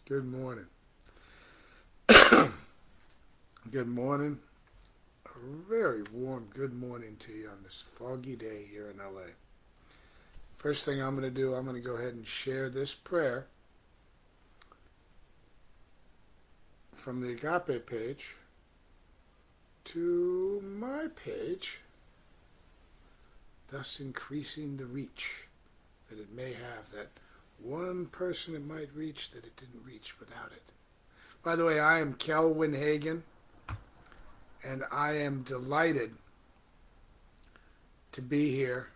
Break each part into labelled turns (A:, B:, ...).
A: Good morning. Good morning. A very warm good morning to you on this foggy day here in LA. First thing I'm going to do, I'm going to go ahead and share this prayer from the Agape page to my page, thus increasing the reach that it may have, that one person it might reach that it didn't reach without it. By the way, I am Kelvin Hagen, and I am delighted to be here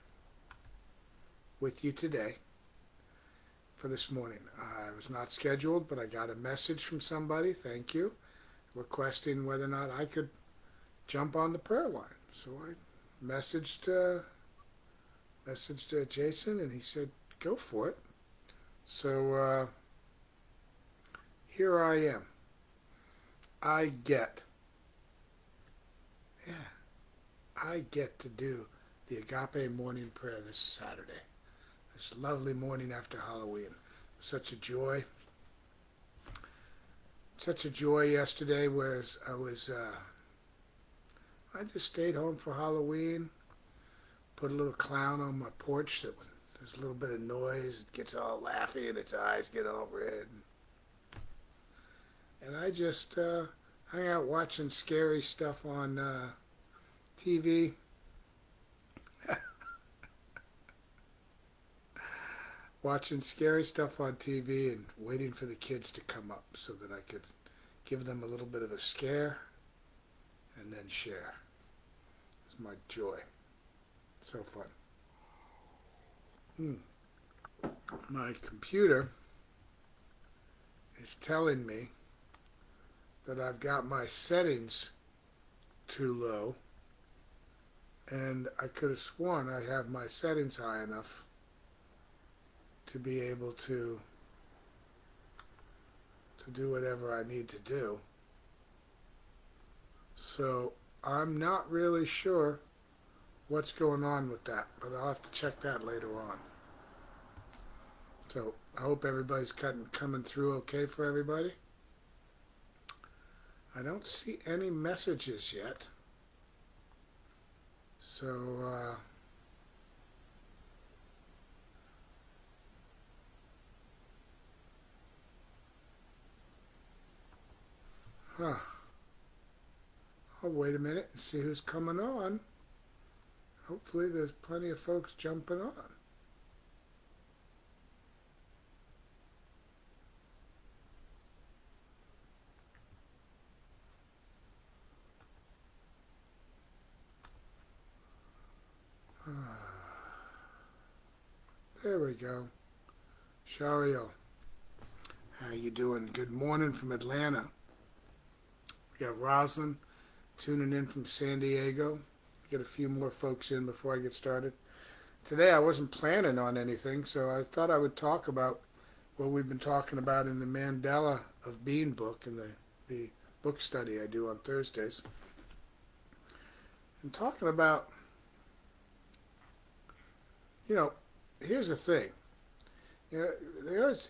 A: with you today for this morning. I was not scheduled, but I got a message from somebody, thank you, requesting whether or not I could jump on the prayer line. So I messaged Jason, and he said, go for it. So here I am. I get to do the Agape morning prayer this Saturday. This lovely morning after Halloween. Such a joy. Such a joy yesterday, whereas I just stayed home for Halloween, put a little clown on my porch that when there's a little bit of noise, it gets all laughy and its eyes get all red. And I just hung out watching scary stuff on TV. Watching scary stuff on TV and waiting for the kids to come up so that I could give them a little bit of a scare and then share. It's my joy. So fun. My computer is telling me that I've got my settings too low, and I could have sworn I have my settings high enough to be able to do whatever I need to do. So I'm not really sure what's going on with that, but I'll have to check that later on. So I hope everybody's coming through okay for everybody. I don't see any messages yet. So I'll wait a minute and see who's coming on. Hopefully there's plenty of folks jumping on. There we go. Shario, how you doing? Good morning from Atlanta. We got Roslyn tuning in from San Diego. Get a few more folks in before I get started. Today I wasn't planning on anything, so I thought I would talk about what we've been talking about in the Mandala of Being book and the book study I do on Thursdays. And talking about, here's the thing. There's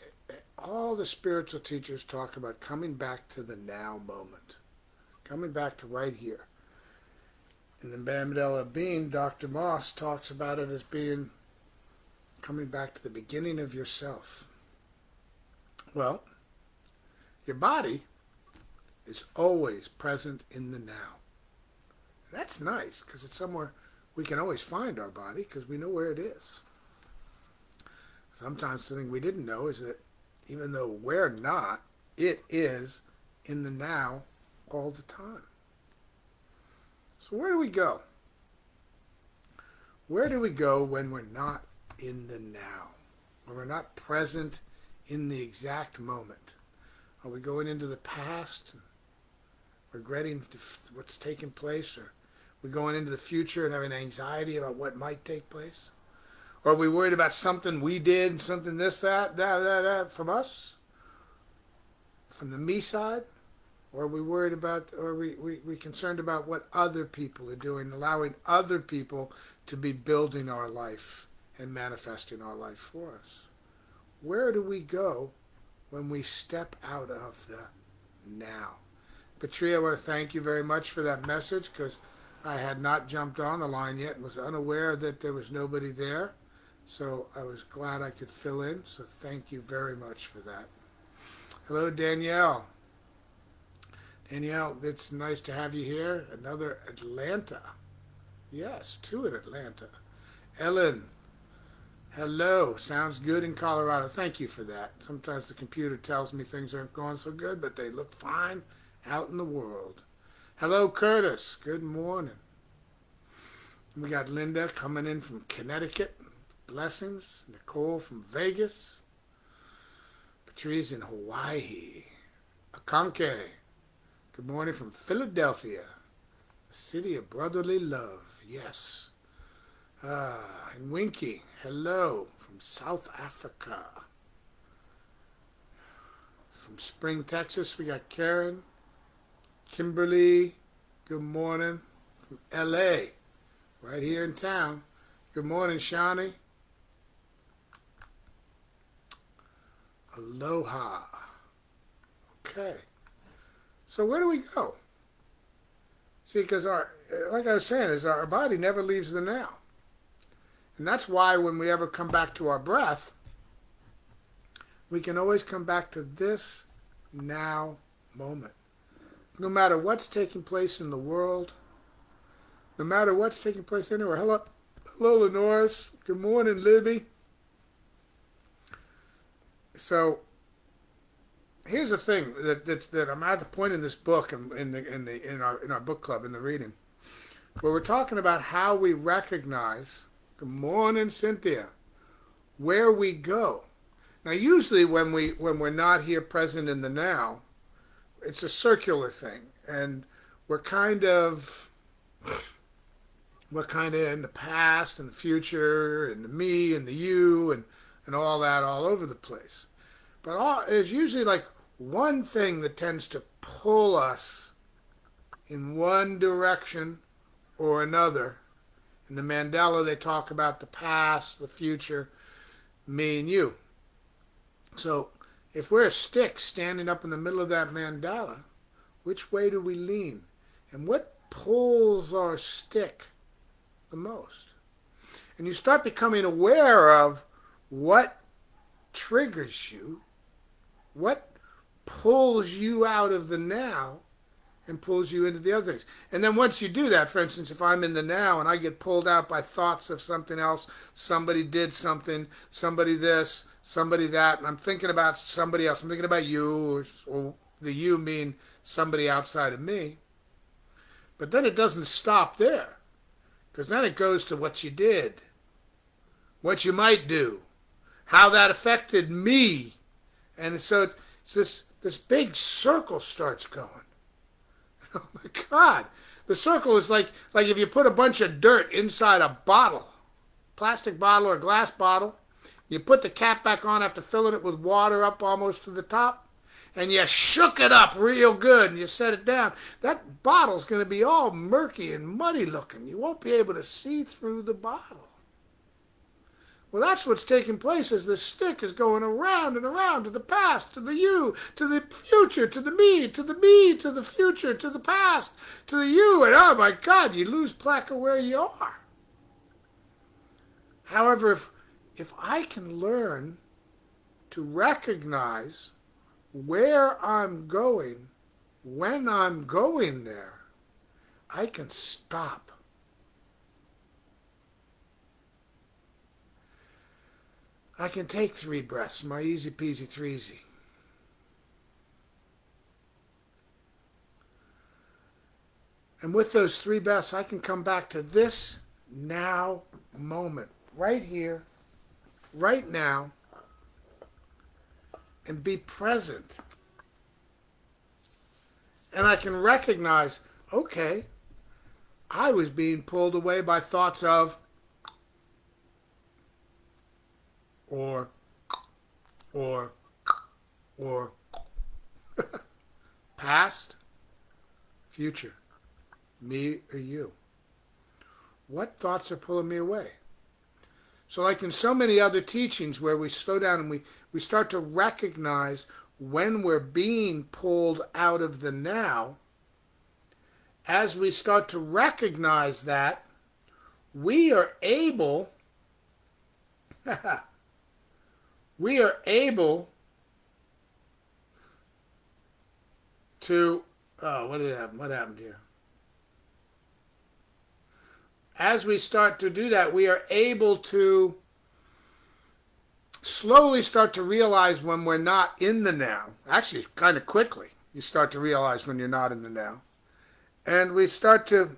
A: all the spiritual teachers talk about coming back to the now moment, coming back to right here. In the Mandala of Being, Dr. Moss talks about it as being coming back to the beginning of yourself. Well, your body is always present in the now. That's nice because it's somewhere we can always find our body because we know where it is. Sometimes the thing we didn't know is that even though we're not, it is in the now all the time. So where do we go? Where do we go when we're not in the now? When we're not present in the exact moment? Are we going into the past and regretting what's taken place? Or are we going into the future and having anxiety about what might take place? Or are we worried about something we did, something this, that from us? From the me side? Or are we worried about, or are we concerned about what other people are doing, allowing other people to be building our life and manifesting our life for us? Where do we go when we step out of the now. Patria, I want to thank you very much for that message, because I had not jumped on the line yet and was unaware that there was nobody there. So I was glad I could fill in. So thank you very much for that. Hello, Danielle. Danielle, it's nice to have you here. Another Atlanta. Yes, two in Atlanta. Ellen, hello. Sounds good in Colorado. Thank you for that. Sometimes the computer tells me things aren't going so good, but they look fine out in the world. Hello, Curtis. Good morning. We got Linda coming in from Connecticut. Blessings. Nicole from Vegas. Patrice in Hawaii. Akanke. Good morning from Philadelphia. The city of brotherly love. Yes. And Winky. Hello from South Africa. From Spring, Texas, we got Karen. Kimberly, good morning. From L.A., right here in town. Good morning, Shawnee. Aloha. Okay. So where do we go? See, because like I was saying, is our body never leaves the now. And that's why when we ever come back to our breath, we can always come back to this now moment. No matter what's taking place in the world, no matter what's taking place anywhere. Hello, Lenoris. Good morning, Libby. So here's the thing that I'm at the point in this book and in our book club in the reading, where we're talking about how we recognize. Good morning, Cynthia. Where we go. Now, usually when we're not here present in the now, it's a circular thing, and we're kind of in the past and the future and the me and the you and all that all over the place. But there's usually like one thing that tends to pull us in one direction or another. In the Mandala, they talk about the past, the future, me and you. So if we're a stick standing up in the middle of that mandala, which way do we lean? And what pulls our stick the most? And you start becoming aware of what triggers you, what pulls you out of the now and pulls you into the other things. And then once you do that, for instance, if I'm in the now and I get pulled out by thoughts of something else, somebody did something, somebody this, somebody that, and I'm thinking about somebody else. I'm thinking about you, or the you mean somebody outside of me. But then it doesn't stop there, because then it goes to what you did, what you might do, how that affected me. And so it's this big circle starts going. Oh my God. The circle is like if you put a bunch of dirt inside a bottle, plastic bottle or glass bottle, you put the cap back on after filling it with water up almost to the top, and you shook it up real good and you set it down. That bottle's going to be all murky and muddy looking. You won't be able to see through the bottle. Well, that's what's taking place as the stick is going around and around to the past, to the you, to the future, to the me, to the future, to the past, to the you, and oh my God, you lose track of where you are. However, if I can learn to recognize where I'm going, when I'm going there, I can stop. I can take 3 breaths, my easy peasy threesy. And with those 3 breaths, I can come back to this now moment, right here, right now, and be present. And I can recognize, okay, I was being pulled away by thoughts of or past, future, me or you. What thoughts are pulling me away? So like in so many other teachings where we slow down and we start to recognize when we're being pulled out of the now, as we start to recognize that, we are able we are able to, oh, what did happen? What happened here? As we start to do that, we are able to slowly start to realize when we're not in the now. Actually, kind of quickly, you start to realize when you're not in the now. And we start to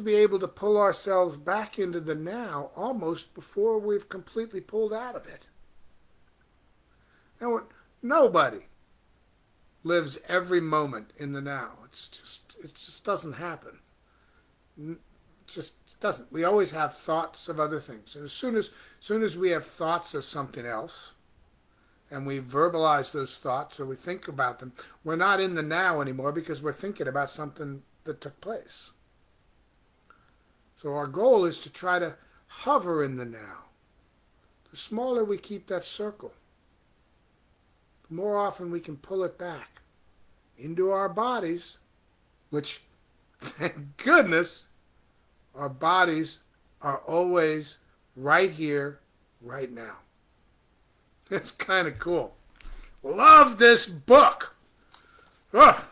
A: be able to pull ourselves back into the now almost before we've completely pulled out of it. Now, nobody lives every moment in the now. It just doesn't happen. It just doesn't. We always have thoughts of other things. And as soon as we have thoughts of something else, and we verbalize those thoughts or we think about them, we're not in the now anymore because we're thinking about something that took place. So our goal is to try to hover in the now. The smaller we keep that circle, the more often we can pull it back into our bodies, which, thank goodness, our bodies are always right here, right now. It's kind of cool. Love this book. Oh,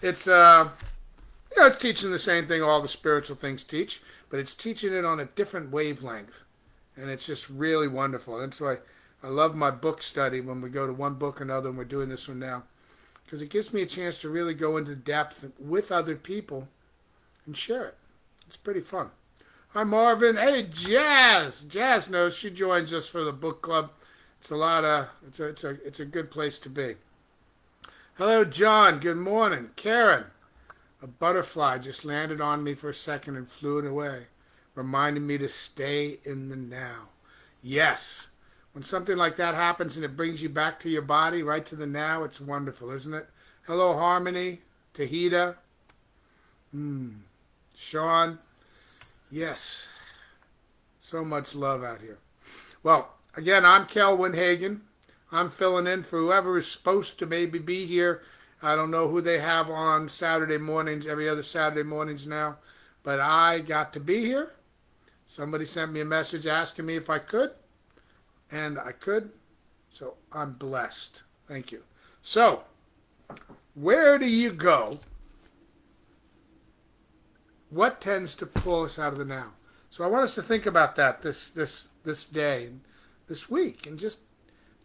A: it's it's teaching the same thing all the spiritual things teach, but it's teaching it on a different wavelength, and it's just really wonderful. That's why I love my book study when we go to one book another, and we're doing this one now, because it gives me a chance to really go into depth with other people and share it. It's pretty fun. Hi, Marvin. Hey, Jazz. Jazz knows. She joins us for the book club. It's a lot of. It's a good place to be. Hello, John. Good morning. Karen. A butterfly just landed on me for a second and flew it away, reminding me to stay in the now. Yes. When something like that happens and it brings you back to your body, right to the now, it's wonderful, isn't it? Hello, Harmony. Tahita. Sean. Yes. So much love out here. Well, again, I'm Kelwin Hagen. I'm filling in for whoever is supposed to maybe be here. I don't know who they have on Saturday mornings, every other Saturday mornings now, but I got to be here. Somebody sent me a message asking me if I could, and I could, so I'm blessed. Thank you. So, where do you go? What tends to pull us out of the now? So I want us to think about that this day, this week, and just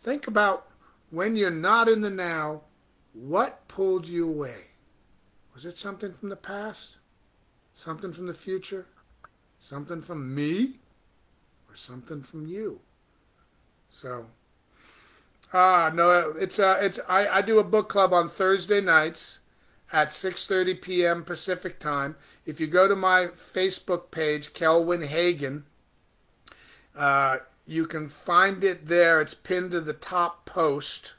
A: think about when you're not in the now, what pulled you away? Was it something from the past? Something from the future? Something from me? Or something from you? So, no, I do a book club on Thursday nights at 6:30 p.m. Pacific time. If you go to my Facebook page, Kelwin Hagen, you can find it there. It's pinned to the top post.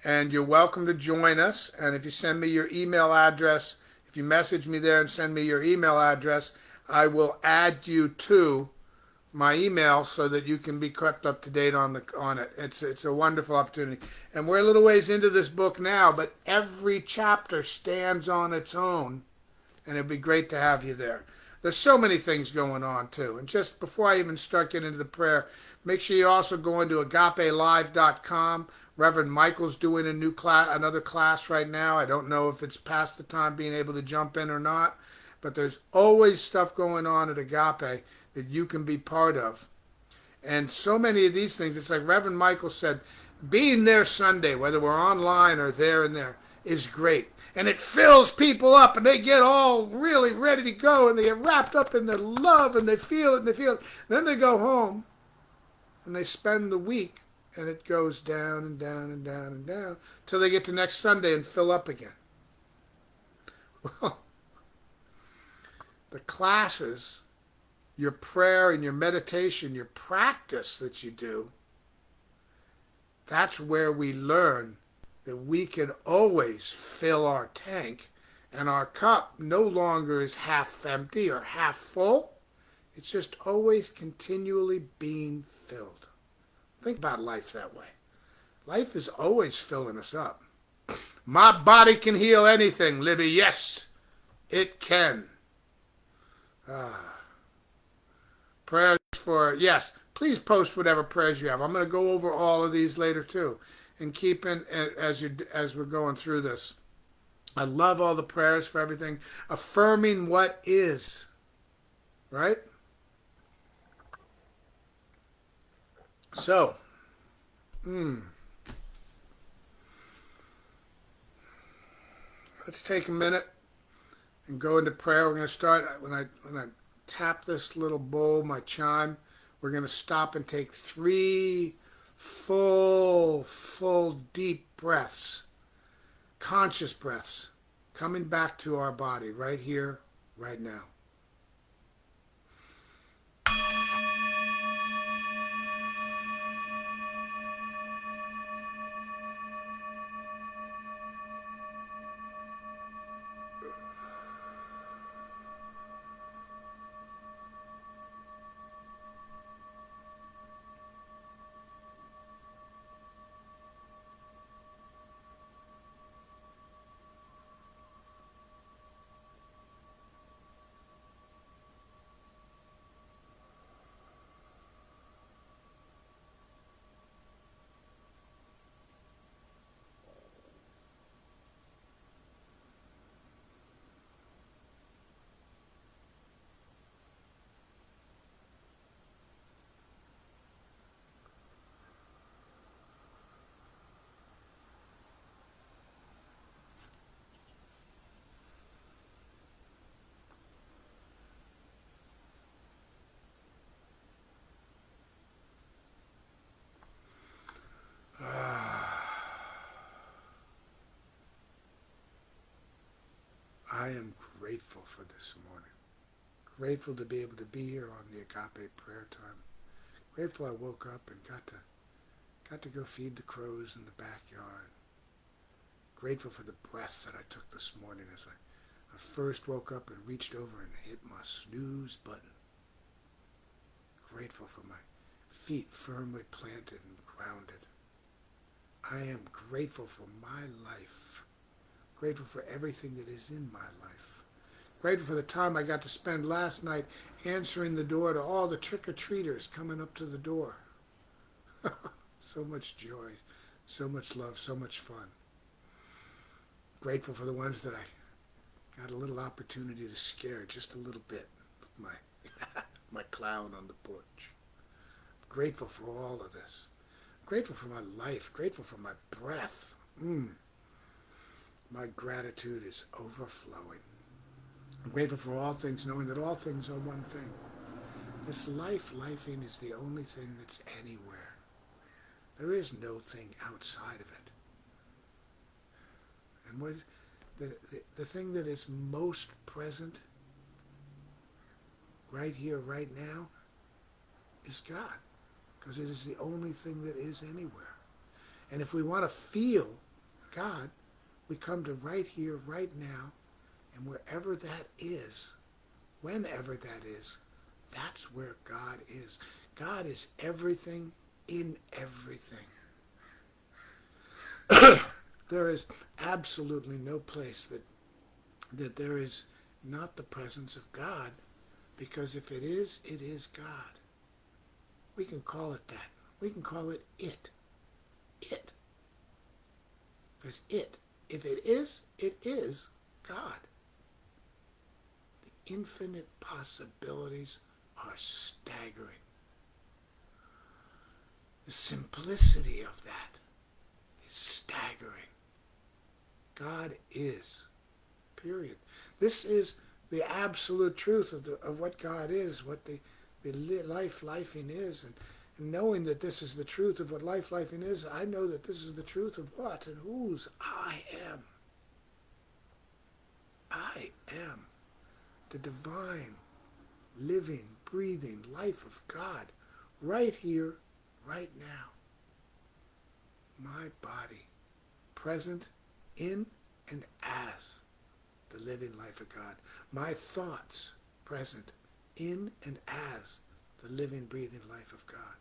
A: And you're welcome to join us. And if you send me your email address, if you message me there and send me your email address, I will add you to my email so that you can be kept up to date on it. It's a wonderful opportunity. And we're a little ways into this book now, but every chapter stands on its own, and it'd be great to have you there. There's so many things going on too. And just before I even start getting into the prayer, make sure you also go into agapelive.com. Reverend Michael's doing another class right now. I don't know if it's past the time being able to jump in or not, but there's always stuff going on at Agape that you can be part of. And so many of these things, it's like Reverend Michael said, being there Sunday, whether we're online or there and there, is great. And it fills people up, and they get all really ready to go, and they get wrapped up in their love, and they feel it, and they feel it. Then they go home, and they spend the week, and it goes down and down and down and down till they get to next Sunday and fill up again. Well, the classes, your prayer and your meditation, your practice that you do, that's where we learn that we can always fill our tank, and our cup no longer is half empty or half full. It's just always continually being filled. Think about life that way. Life is always filling us up. My body can heal anything, Libby. Yes, it can. Ah, prayers for, yes, please post whatever prayers you have. I'm going to go over all of these later too. And keep in, as we're going through this. I love all the prayers for everything. Affirming what is, right? So, let's take a minute and go into prayer. We're going to start when I tap this little bowl, my chime. We're going to stop and take 3 full, deep breaths, conscious breaths, coming back to our body right here, right now. I am grateful for this morning. Grateful to be able to be here on the Agape prayer time. Grateful I woke up and got to go feed the crows in the backyard. Grateful for the breath that I took this morning as I first woke up and reached over and hit my snooze button. Grateful for my feet firmly planted and grounded. I am grateful for my life. Grateful for everything that is in my life. Grateful for the time I got to spend last night answering the door to all the trick-or-treaters coming up to the door. So much joy, so much love, so much fun. Grateful for the ones that I got a little opportunity to scare just a little bit with my clown on the porch. Grateful for all of this. Grateful for my life. Grateful for my breath. My gratitude is overflowing. I'm grateful for all things, knowing that all things are one thing. This lifing is the only thing that's anywhere. There is no thing outside of it. And what the thing that is most present right here, right now, is God. Because it is the only thing that is anywhere. And if we want to feel God, we come to right here, right now, and wherever that is, whenever that is, that's where God is. God is everything in everything. There is absolutely no place that there is not the presence of God, because if it is God. We can call it that. We can call it it. It. Because if it is God. The infinite possibilities are staggering. The simplicity of that is staggering. God is. Period. This is the absolute truth of what God is, what the lifing is, and knowing that this is the truth of what lifing is, I know that this is the truth of what and whose I am. I am the divine, living, breathing life of God right here, right now. My body, present in and as the living life of God. My thoughts, present in and as the living, breathing life of God.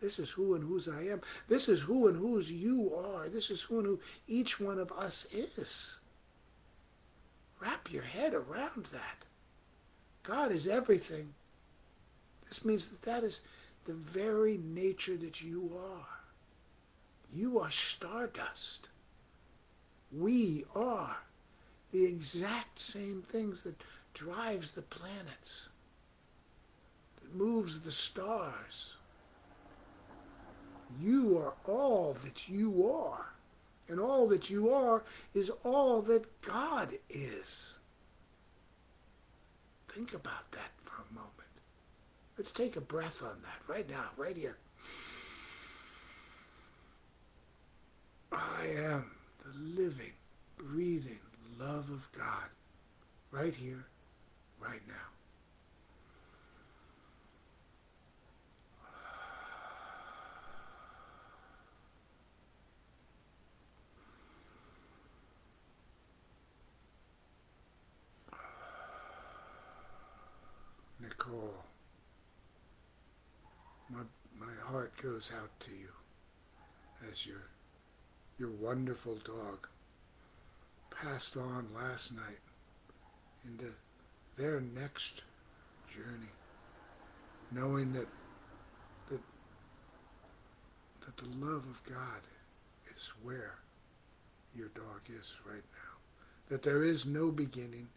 A: This is who and whose I am. This is who and whose you are. This is who and who each one of us is. Wrap your head around that. God is everything. This means that that is the very nature that you are. You are stardust. We are the exact same things that drives the planets, that moves the stars. You are all that you are. And all that you are is all that God is. Think about that for a moment. Let's take a breath on that right now, right here. I am the living, breathing love of God right here, right now. Nicole, my heart goes out to you as your wonderful dog passed on last night into their next journey, knowing that the love of God is where your dog is right now. That there is no beginning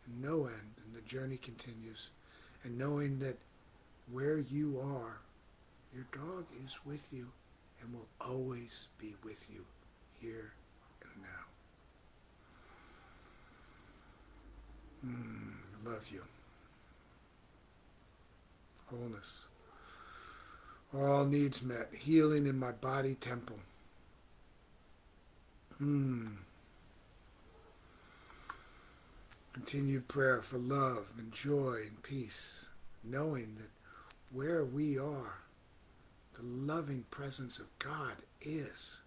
A: and no end, and the journey continues. And knowing that where you are, your dog is with you and will always be with you here and now. I love you. Wholeness. All needs met. Healing in my body temple. Continued prayer for love and joy and peace, knowing that where we are, the loving presence of God is,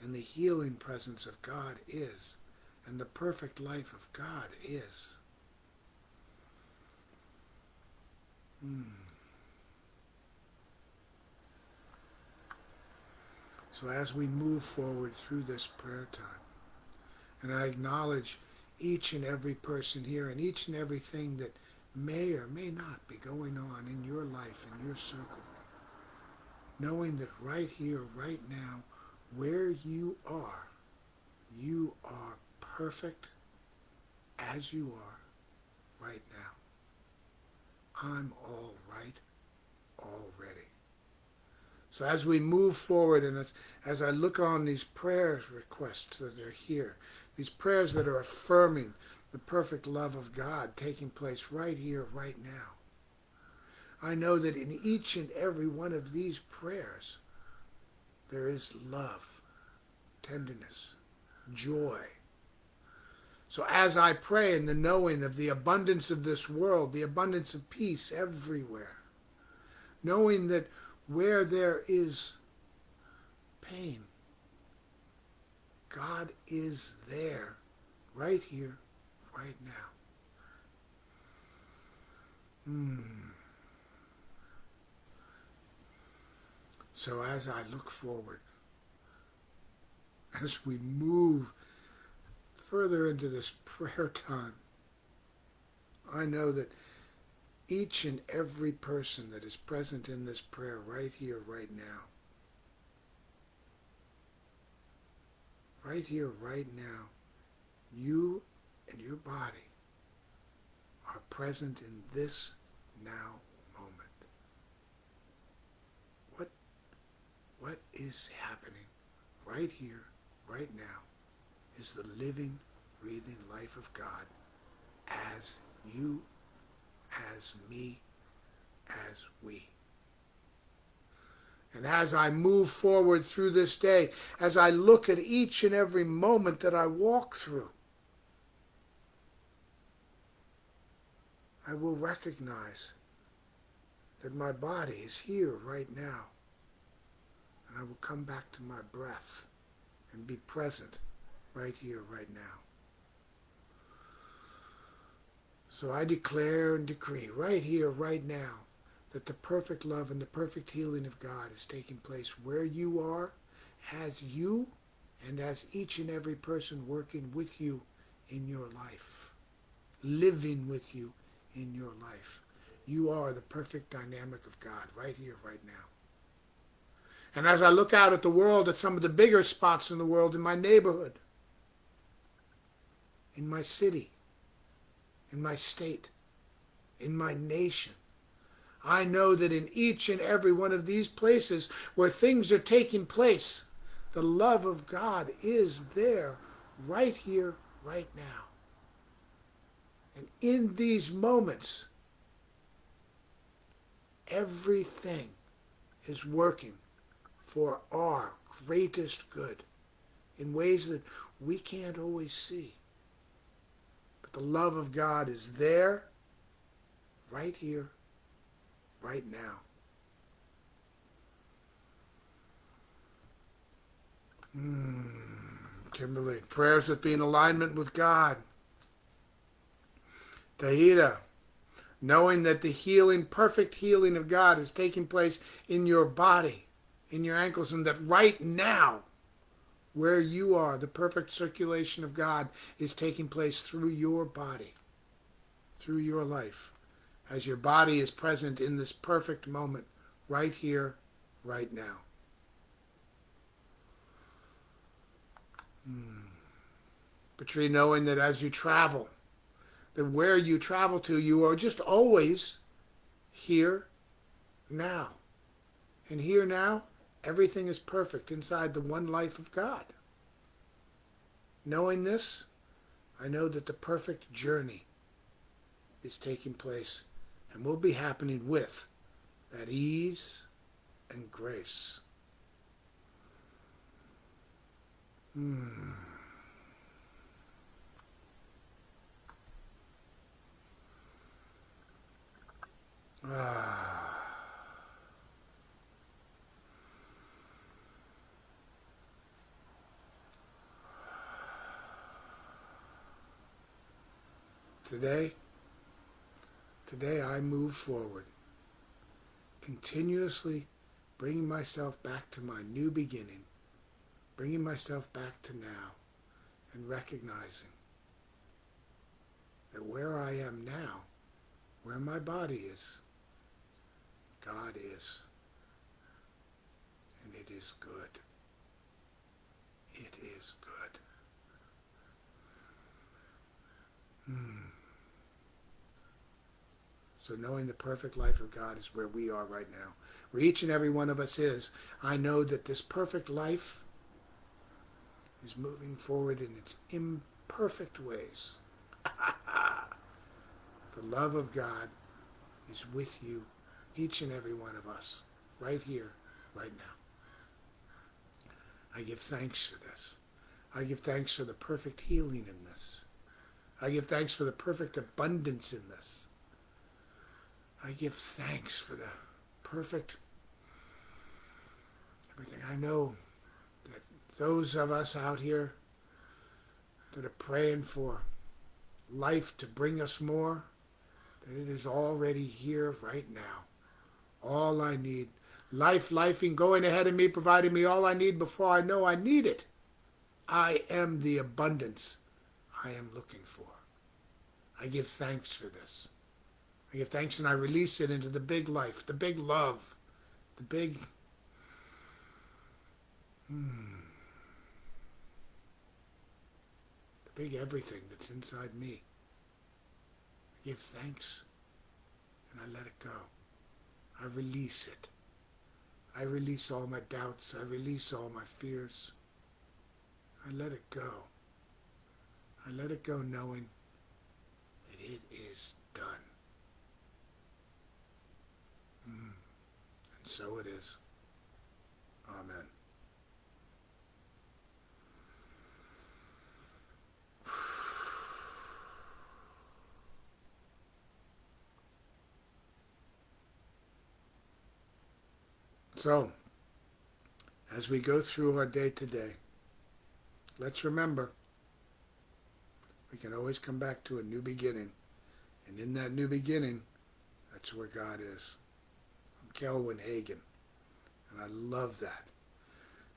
A: and the healing presence of God is, and the perfect life of God is. So as we move forward through this prayer time, and I acknowledge each and every person here and each and everything that may or may not be going on in your life, in your circle, knowing that right here, right now, where you are perfect as you are right now. I'm all right already. So as we move forward, and as I look on these prayer requests that are here, these prayers that are affirming the perfect love of God taking place right here, right now, I know that in each and every one of these prayers, there is love, tenderness, joy. So as I pray in the knowing of the abundance of this world, the abundance of peace everywhere, knowing that where there is pain, God is there, right here, right now. So as I look forward, as we move further into this prayer time, I know that each and every person that is present in this prayer right here, right now, right here, right now, you and your body are present in this now moment. What is happening right here, right now, is the living, breathing life of God as you, as me, as we. And as I move forward through this day, as I look at each and every moment that I walk through, I will recognize that my body is here right now. And I will come back to my breath and be present right here, right now. So I declare and decree right here, right now, that the perfect love and the perfect healing of God is taking place where you are, as you, and as each and every person working with you in your life, living with you in your life. You are the perfect dynamic of God right here, right now. And as I look out at the world, at some of the bigger spots in the world, in my neighborhood, in my city, in my state, in my nation, I know that in each and every one of these places where things are taking place, the love of God is there right here, right now. And in these moments, everything is working for our greatest good in ways that we can't always see. But the love of God is there, right here, right now. Kimberly, prayers that be in alignment with God. Tahita, knowing that the healing, perfect healing of God is taking place in your body, in your ankles, and that right now, where you are, the perfect circulation of God is taking place through your body, through your life, as your body is present in this perfect moment, right here, right now. Patri, knowing that as you travel, that where you travel to, you are just always here, now. And here now, everything is perfect inside the one life of God. Knowing this, I know that the perfect journey is taking place and will be happening with that ease and grace. Today I move forward, continuously bringing myself back to my new beginning, bringing myself back to now, and recognizing that where I am now, where my body is, God is. And it is good. It is good. So knowing the perfect life of God is where we are right now. Where each and every one of us is, I know that this perfect life is moving forward in its imperfect ways. The love of God is with you, each and every one of us, right here, right now. I give thanks for this. I give thanks for the perfect healing in this. I give thanks for the perfect abundance in this. I give thanks for the perfect everything. I know that those of us out here that are praying for life to bring us more, that it is already here right now. All I need. Lifing, going ahead of me, providing me all I need before I know I need it. I am the abundance I am looking for. I give thanks for this. I give thanks and I release it into the big life, the big love, the big... the big everything that's inside me. I give thanks and I let it go. I release it. I release all my doubts. I release all my fears. I let it go. I let it go knowing that it is done. And so it is. Amen. So, as we go through our day today, let's remember we can always come back to a new beginning. And in that new beginning, that's where God is. Kelvin Hagen. And I love that.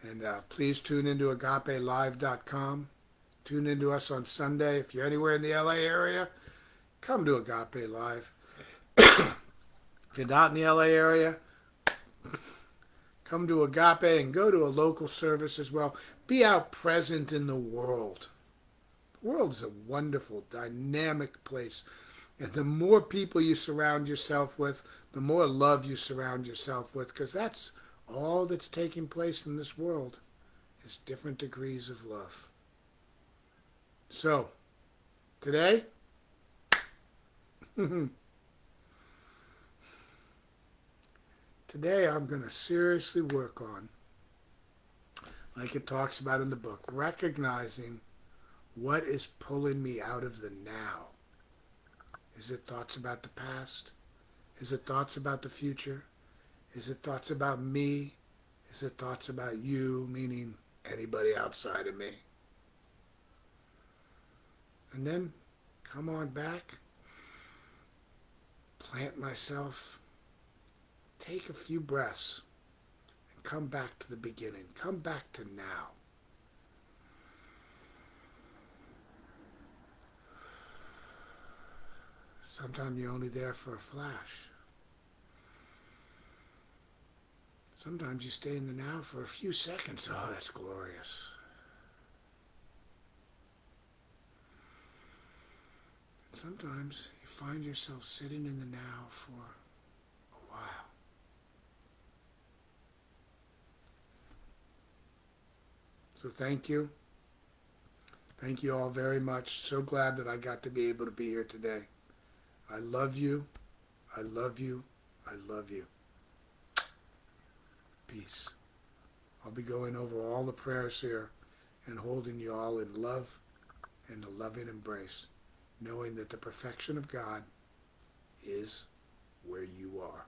A: And please tune into agapelive.com. Tune into us on Sunday. If you're anywhere in the LA area, come to Agape Live. If you're not in the LA area, come to Agape and go to a local service as well. Be out present in the world. The world is a wonderful, dynamic place. And the more people you surround yourself with, the more love you surround yourself with, because that's all that's taking place in this world is different degrees of love. So, today, today I'm going to seriously work on, like it talks about in the book, recognizing what is pulling me out of the now. Is it thoughts about the past? Is it thoughts about the future? Is it thoughts about me? Is it thoughts about you, meaning anybody outside of me? And then come on back, plant myself, take a few breaths, and come back to the beginning. Come back to now. Sometimes you're only there for a flash. Sometimes you stay in the now for a few seconds. Oh, that's glorious. And sometimes you find yourself sitting in the now for a while. So thank you. Thank you all very much. So glad that I got to be able to be here today. I love you. I love you. I love you. Peace. I'll be going over all the prayers here and holding you all in love and a loving embrace, knowing that the perfection of God is where you are.